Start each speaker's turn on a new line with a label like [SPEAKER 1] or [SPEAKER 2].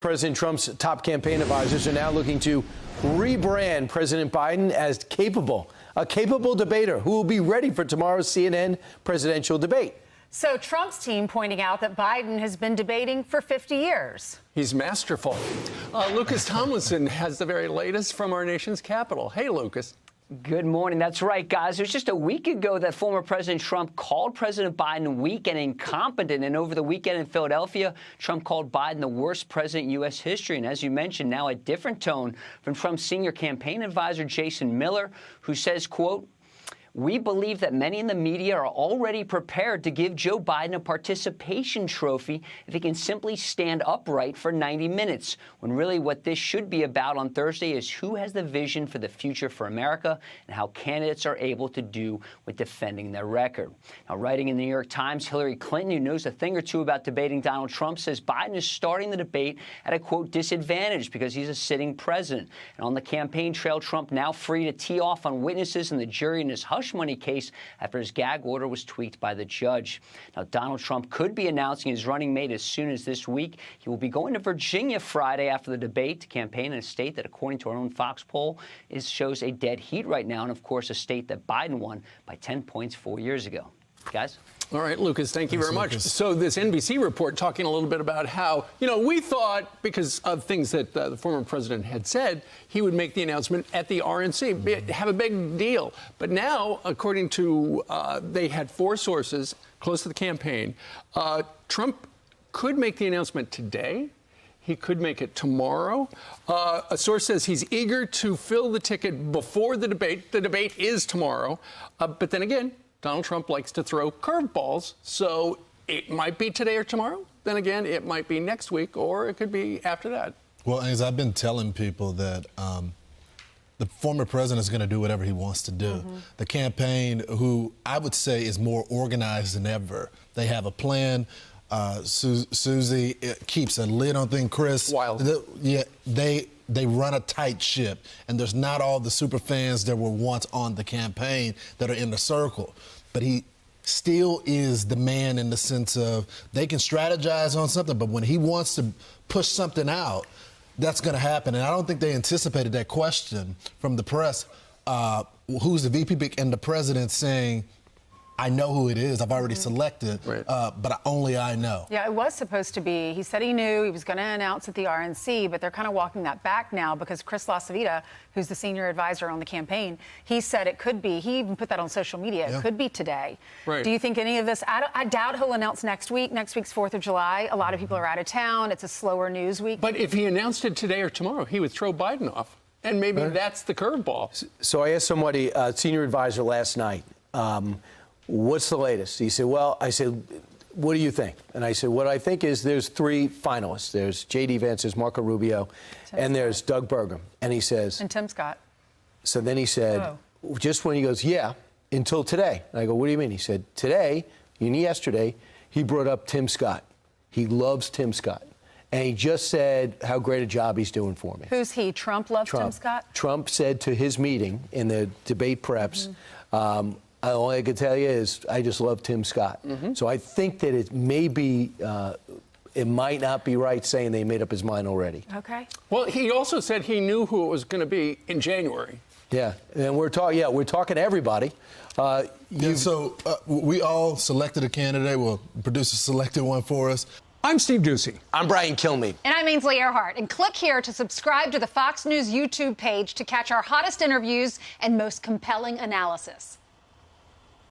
[SPEAKER 1] President Trump's top campaign advisors are now looking to rebrand President Biden as a capable debater who will be ready for tomorrow's CNN presidential debate.
[SPEAKER 2] So Trump's team pointing out that Biden has been debating for 50 years.
[SPEAKER 3] He's masterful. Lucas Tomlinson has the very latest from our nation's capital. Hey, Lucas.
[SPEAKER 4] Good morning. That's right, guys. It was just a week ago that former President Trump called President Biden weak and incompetent. And over the weekend in Philadelphia, Trump called Biden the worst president in U.S. history. And as you mentioned, now a different tone from Trump's senior campaign advisor, Jason Miller, who says, quote, "We believe that many in the media are already prepared to give Joe Biden a participation trophy if he can simply stand upright for 90 minutes, when really what this should be about on Thursday is who has the vision for the future for America and how candidates are able to do with defending their record." Now, writing in the New York Times, Hillary Clinton, who knows a thing or two about debating Donald Trump, says Biden is starting the debate at a, quote, disadvantage because he's a sitting president. And on the campaign trail, Trump now free to tee off on witnesses and the jury in his hush money case after his gag order was tweaked by the judge. Now, Donald Trump could be announcing his running mate as soon as this week. He will be going to Virginia Friday after the debate to campaign in a state that, according to our own Fox poll, shows a dead heat right now, and, of course, a state that Biden won by 10 points 4 years ago. Guys?
[SPEAKER 3] All right, Lucas, thank you very much. So this NBC report talking a little bit about how, we thought because of things that the former president had said, he would make the announcement at the RNC, have a big deal. But now, according to, they had 4 sources close to the campaign, Trump could make the announcement today. He could make it tomorrow. A source says he's eager to fill the ticket before the debate. The debate is tomorrow. But then again, Donald Trump likes to throw curveballs, so it might be today or tomorrow. Then again, it might be next week, or it could be after that.
[SPEAKER 5] Well, as I've been telling people that the former president is going to do whatever he wants to do. The campaign, who I would say is more organized than ever. They have a plan. Susie keeps a lid on things. Chris, they run a tight ship, and there's not all the super fans that were once on the campaign that are in the circle. But he still is the man in the sense of they can strategize on something, but when he wants to push something out, that's going to happen. And I don't think they anticipated that question from the press, who's the VP pick, and the president saying, I know who it is. I've already selected, but only I know.
[SPEAKER 2] Yeah, it was supposed to be. He said he knew he was going to announce at the RNC, but they're kind of walking that back now because Chris LaCivita, who's the senior advisor on the campaign, he said it could be. He even put that on social media. It could be today. Do you think any of this? I doubt he'll announce next week. Next week's 4th of July. A lot of people are out of town. It's a slower news week.
[SPEAKER 3] But if he announced it today or tomorrow, he would throw Biden off. And maybe that's the curveball.
[SPEAKER 1] So I asked somebody, senior advisor last night, what's the latest? He said, well, I said, what do you think? And I said, what I think is there's 3 finalists. There's J.D. Vance, there's Marco Rubio, and there's Doug Burgum. And he says...
[SPEAKER 2] And Tim Scott.
[SPEAKER 1] So then he said, just when he goes, yeah, until today. And I go, what do you mean? He said, today, and yesterday, he brought up Tim Scott. He loves Tim Scott. And he just said how great a job he's doing for me.
[SPEAKER 2] Who's he? Trump loves Tim Scott?
[SPEAKER 1] Trump said to his meeting in the debate preps, all I can tell you is I just love Tim Scott. So I think that it may be, it might not be right saying they made up his mind already.
[SPEAKER 2] Okay.
[SPEAKER 3] Well, he also said he knew who it was going to be in January.
[SPEAKER 1] Yeah, and we're talking to everybody.
[SPEAKER 5] So we all selected a candidate. Well, the producer selected one for us.
[SPEAKER 3] I'm Steve Doocy.
[SPEAKER 1] I'm Brian Kilmeade.
[SPEAKER 2] And I'm Ainsley Earhart. And click here to subscribe to the Fox News YouTube page to catch our hottest interviews and most compelling analysis.